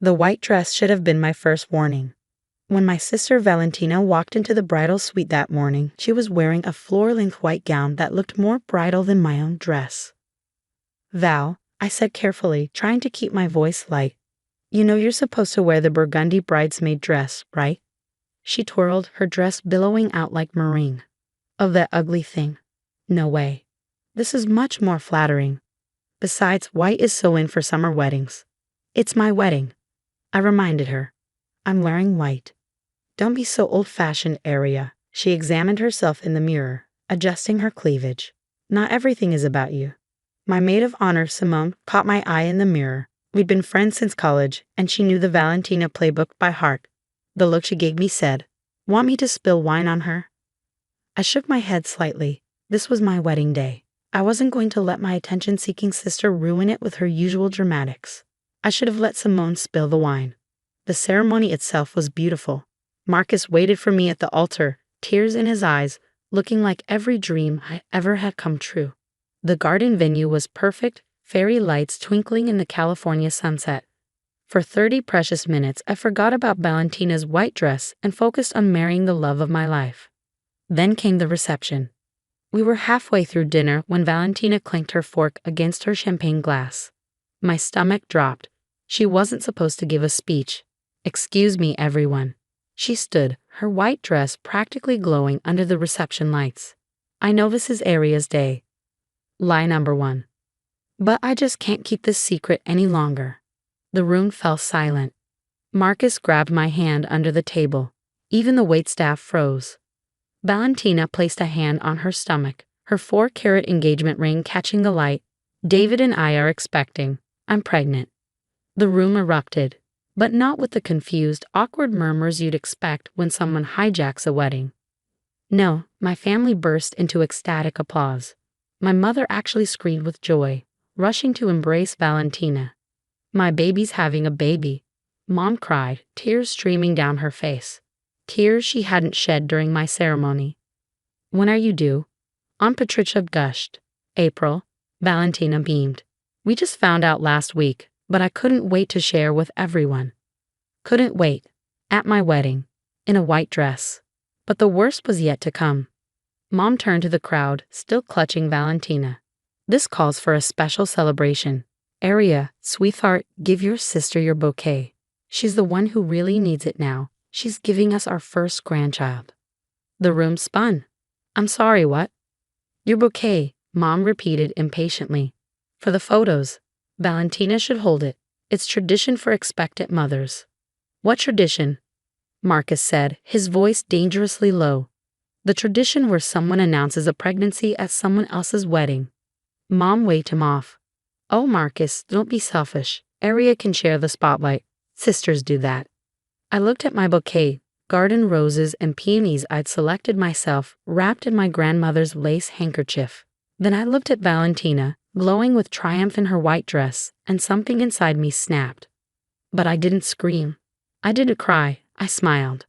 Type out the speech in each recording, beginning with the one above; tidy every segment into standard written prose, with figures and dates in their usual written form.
The white dress should have been my first warning. When my sister Valentina walked into the bridal suite that morning, she was wearing a floor-length white gown that looked more bridal than my own dress. "Val," I said carefully, trying to keep my voice light, "you know you're supposed to wear the burgundy bridesmaid dress, right?" She twirled, her dress billowing out like meringue. "Of that ugly thing? No way. This is much more flattering. Besides, white is so in for summer weddings." "It's my wedding," I reminded her. "I'm wearing white." "Don't be so old-fashioned, Aria." She examined herself in the mirror, adjusting her cleavage. "Not everything is about you." My maid of honor, Simone, caught my eye in the mirror. We'd been friends since college, and she knew the Valentina playbook by heart. The look she gave me said, "Want me to spill wine on her?" I shook my head slightly. This was my wedding day. I wasn't going to let my attention-seeking sister ruin it with her usual dramatics. I should have let Simone spill the wine. The ceremony itself was beautiful. Marcus waited for me at the altar, tears in his eyes, looking like every dream I ever had come true. The garden venue was perfect, fairy lights twinkling in the California sunset. For 30 precious minutes, I forgot about Valentina's white dress and focused on marrying the love of my life. Then came the reception. We were halfway through dinner when Valentina clanked her fork against her champagne glass. My stomach dropped. She wasn't supposed to give a speech. "Excuse me, everyone." She stood, her white dress practically glowing under the reception lights. "I know this is Aria's day." Lie number 1. But I just can't keep this secret any longer. The room fell silent. Marcus grabbed my hand under the table. Even the waitstaff froze. Valentina placed a hand on her stomach, her 4-carat engagement ring catching the light. "David and I are expecting. I'm pregnant." The room erupted, but not with the confused, awkward murmurs you'd expect when someone hijacks a wedding. No, my family burst into ecstatic applause. My mother actually screamed with joy, rushing to embrace Valentina. "My baby's having a baby," Mom cried, tears streaming down her face. Tears she hadn't shed during my ceremony. "When are you due?" Aunt Patricia gushed. "April." Valentina beamed. "We just found out last week, but I couldn't wait to share with everyone." Couldn't wait. At my wedding. In a white dress. But the worst was yet to come. Mom turned to the crowd, still clutching Valentina. "This calls for a special celebration. Aria, sweetheart, give your sister your bouquet. She's the one who really needs it now. She's giving us our first grandchild." The room spun. "I'm sorry, what?" "Your bouquet," Mom repeated impatiently. "For the photos. Valentina should hold it. It's tradition for expectant mothers." "What tradition?" Marcus said, his voice dangerously low. "The tradition where someone announces a pregnancy at someone else's wedding." Mom waved him off. "Oh, Marcus, don't be selfish. Aria can share the spotlight. Sisters do that." I looked at my bouquet, garden roses and peonies I'd selected myself, wrapped in my grandmother's lace handkerchief. Then I looked at Valentina, glowing with triumph in her white dress, and something inside me snapped. But I didn't scream. I didn't cry. I smiled.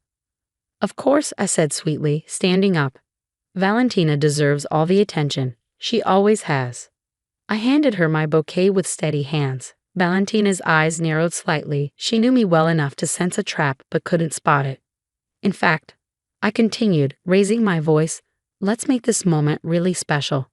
"Of course," I said sweetly, standing up. "Valentina deserves all the attention. She always has." I handed her my bouquet with steady hands. Valentina's eyes narrowed slightly. She knew me well enough to sense a trap but couldn't spot it. "In fact," I continued, raising my voice, "let's make this moment really special.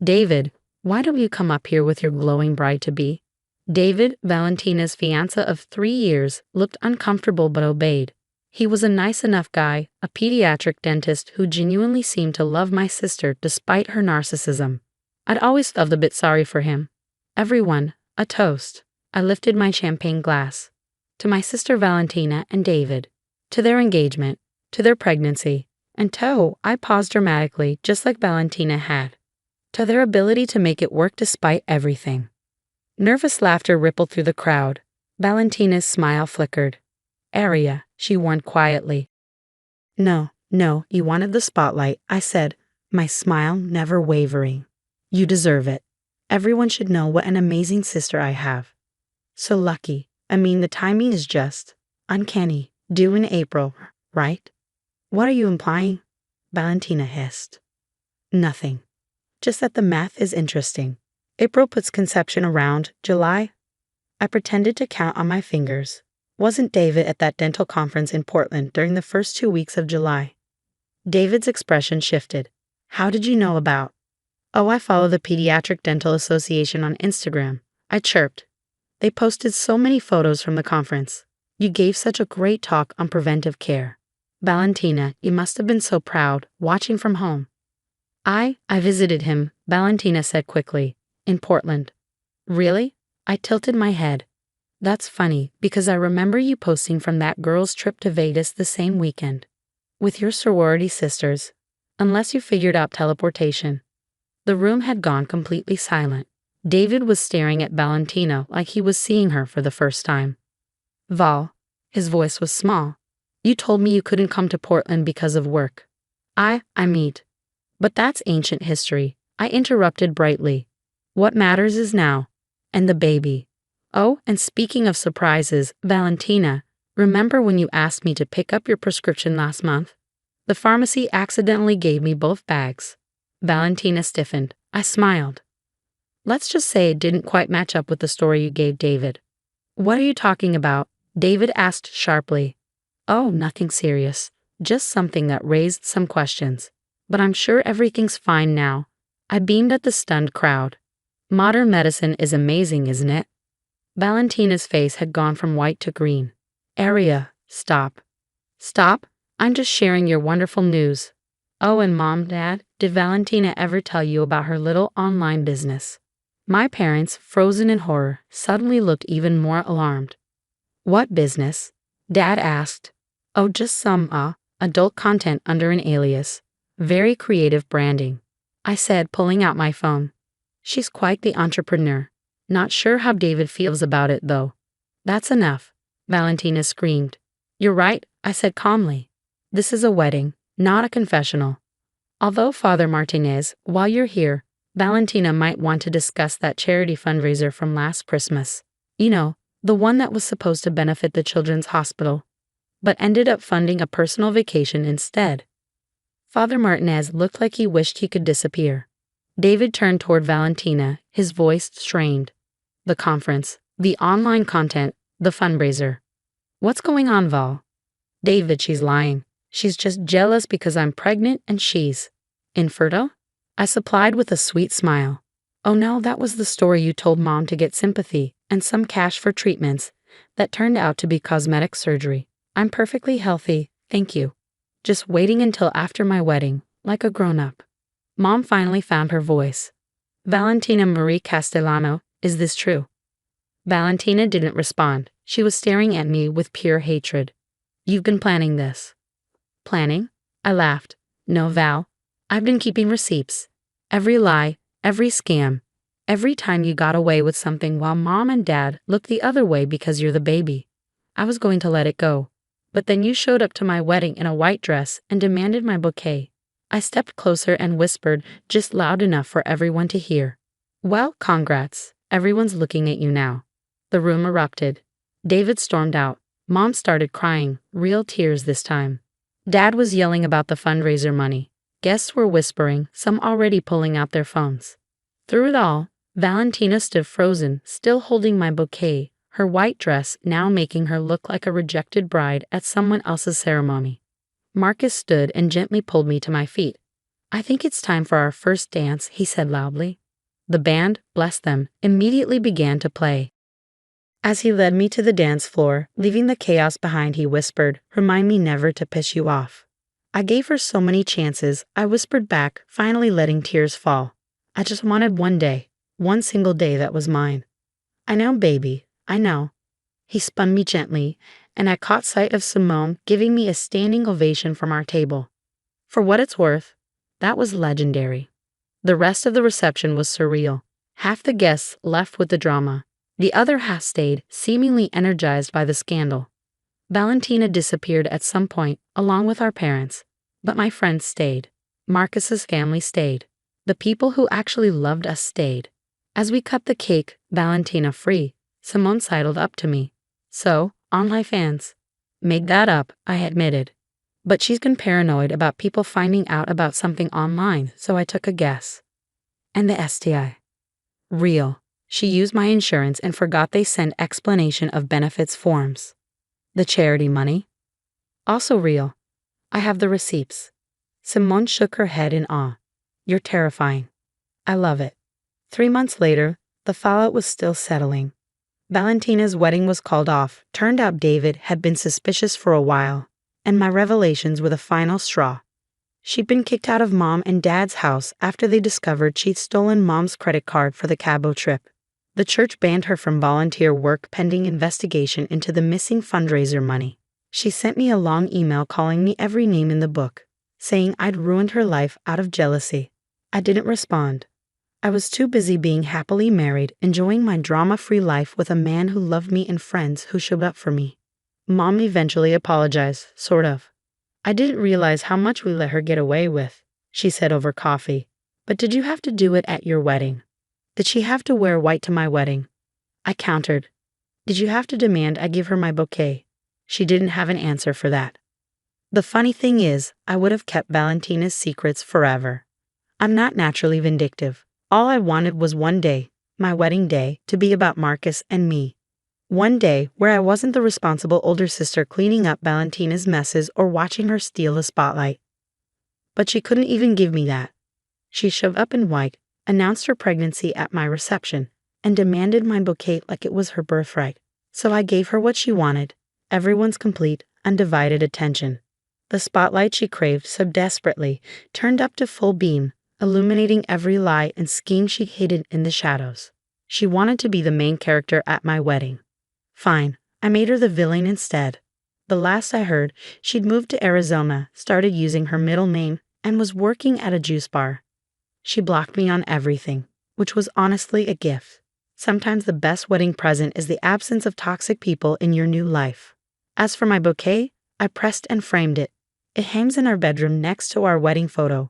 David, why don't you come up here with your glowing bride-to-be?" David, Valentina's fiancé of 3 years, looked uncomfortable but obeyed. He was a nice enough guy, a pediatric dentist who genuinely seemed to love my sister despite her narcissism. I'd always felt a bit sorry for him. "Everyone, a toast." I lifted my champagne glass. "To my sister Valentina and David. To their engagement. To their pregnancy. And I paused dramatically, just like Valentina had. To their ability to make it work despite everything." Nervous laughter rippled through the crowd. Valentina's smile flickered. "Aria," she warned quietly. No, you wanted the spotlight," I said, my smile never wavering. "You deserve it. Everyone should know what an amazing sister I have. So lucky. I mean, the timing is just uncanny. Due in April, right?" "What are you implying?" Valentina hissed. "Nothing. Just that the math is interesting. April puts conception around July." I pretended to count on my fingers. Wasn't David at that dental conference in Portland during the first 2 weeks of July? David's expression shifted. How did you know about? Oh, I follow the Pediatric Dental Association on Instagram. I chirped. They posted so many photos from the conference. You gave such a great talk on preventive care. Valentina, you must have been so proud, watching from home. I visited him, Valentina said quickly, in Portland. Really? I tilted my head. That's funny, because I remember you posting from that girl's trip to Vegas the same weekend. With your sorority sisters. Unless you figured out teleportation. The room had gone completely silent. David was staring at Valentina like he was seeing her for the first time. Val, his voice was small. You told me you couldn't come to Portland because of work. I meet. But that's ancient history, I interrupted brightly. What matters is now. And the baby. Oh, and speaking of surprises, Valentina, remember when you asked me to pick up your prescription last month? The pharmacy accidentally gave me both bags. Valentina stiffened. I smiled. Let's just say it didn't quite match up with the story you gave David. What are you talking about? David asked sharply. Oh, nothing serious. Just something that raised some questions. But I'm sure everything's fine now. I beamed at the stunned crowd. Modern medicine is amazing, isn't it? Valentina's face had gone from white to green. Aria, stop. Stop? I'm just sharing your wonderful news. Oh, and Mom, Dad, did Valentina ever tell you about her little online business? My parents, frozen in horror, suddenly looked even more alarmed. What business? Dad asked. Oh, just some, adult content under an alias. Very creative branding. I said, pulling out my phone. She's quite the entrepreneur. Not sure how David feels about it, though. That's enough, Valentina screamed. You're right, I said calmly. This is a wedding, not a confessional. Although, Father Martinez, while you're here, Valentina might want to discuss that charity fundraiser from last Christmas. You know, the one that was supposed to benefit the Children's Hospital, but ended up funding a personal vacation instead. Father Martinez looked like he wished he could disappear. David turned toward Valentina, his voice strained. The conference, the online content, the fundraiser. What's going on, Val? David, she's lying. She's just jealous because I'm pregnant and she's infertile? I supplied with a sweet smile. Oh no, that was the story you told Mom to get sympathy and some cash for treatments that turned out to be cosmetic surgery. I'm perfectly healthy, thank you. Just waiting until after my wedding, like a grown-up. Mom finally found her voice. Valentina Marie Castellano, is this true? Valentina didn't respond. She was staring at me with pure hatred. You've been planning this. Planning? I laughed. No, Val. I've been keeping receipts. Every lie, every scam, every time you got away with something while Mom and Dad looked the other way because you're the baby. I was going to let it go. But then you showed up to my wedding in a white dress and demanded my bouquet. I stepped closer and whispered just loud enough for everyone to hear. Well, congrats. Everyone's looking at you now. The room erupted. David stormed out. Mom started crying, real tears this time. Dad was yelling about the fundraiser money. Guests were whispering, some already pulling out their phones. Through it all, Valentina stood frozen, still holding my bouquet, her white dress now making her look like a rejected bride at someone else's ceremony. Marcus stood and gently pulled me to my feet. I think it's time for our first dance, he said loudly. The band, bless them, immediately began to play. As he led me to the dance floor, leaving the chaos behind, he whispered, "Remind me never to piss you off." I gave her so many chances, I whispered back, finally letting tears fall. I just wanted one day, one single day that was mine. I know, baby, I know. He spun me gently, and I caught sight of Simone giving me a standing ovation from our table. For what it's worth, that was legendary. The rest of the reception was surreal. Half the guests left with the drama. The other half stayed, seemingly energized by the scandal. Valentina disappeared at some point, along with our parents. But my friends stayed. Marcus's family stayed. The people who actually loved us stayed. As we cut the cake, Valentina free, Simone sidled up to me. So, online fans. Made that up, I admitted. But she's been paranoid about people finding out about something online, so I took a guess. And the STI. Real. She used my insurance and forgot they send explanation of benefits forms. The charity money? Also real. I have the receipts. Simone shook her head in awe. You're terrifying. I love it. 3 months later, the fallout was still settling. Valentina's wedding was called off. Turned out David had been suspicious for a while, and my revelations were the final straw. She'd been kicked out of Mom and Dad's house after they discovered she'd stolen Mom's credit card for the Cabo trip. The church banned her from volunteer work pending investigation into the missing fundraiser money. She sent me a long email calling me every name in the book, saying I'd ruined her life out of jealousy. I didn't respond. I was too busy being happily married, enjoying my drama-free life with a man who loved me and friends who showed up for me. Mom eventually apologized, sort of. I didn't realize how much we let her get away with, she said over coffee. But did you have to do it at your wedding? Did she have to wear white to my wedding? I countered. Did you have to demand I give her my bouquet? She didn't have an answer for that. The funny thing is, I would have kept Valentina's secrets forever. I'm not naturally vindictive. All I wanted was one day, my wedding day, to be about Marcus and me. One day where I wasn't the responsible older sister cleaning up Valentina's messes or watching her steal the spotlight. But she couldn't even give me that. She showed up in white, announced her pregnancy at my reception, and demanded my bouquet like it was her birthright. So I gave her what she wanted, everyone's complete, undivided attention. The spotlight she craved so desperately turned up to full beam, illuminating every lie and scheme she hidden in the shadows. She wanted to be the main character at my wedding. Fine, I made her the villain instead. The last I heard, she'd moved to Arizona, started using her middle name, and was working at a juice bar. She blocked me on everything, which was honestly a gift. Sometimes the best wedding present is the absence of toxic people in your new life. As for my bouquet, I pressed and framed it. It hangs in our bedroom next to our wedding photo.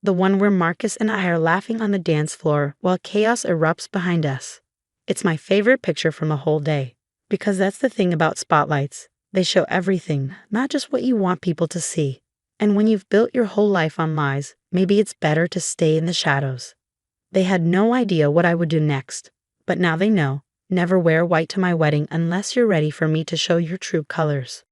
The one where Marcus and I are laughing on the dance floor while chaos erupts behind us. It's my favorite picture from the whole day. Because that's the thing about spotlights. They show everything, not just what you want people to see. And when you've built your whole life on lies, maybe it's better to stay in the shadows. They had no idea what I would do next. But now they know. Never wear white to my wedding unless you're ready for me to show your true colors.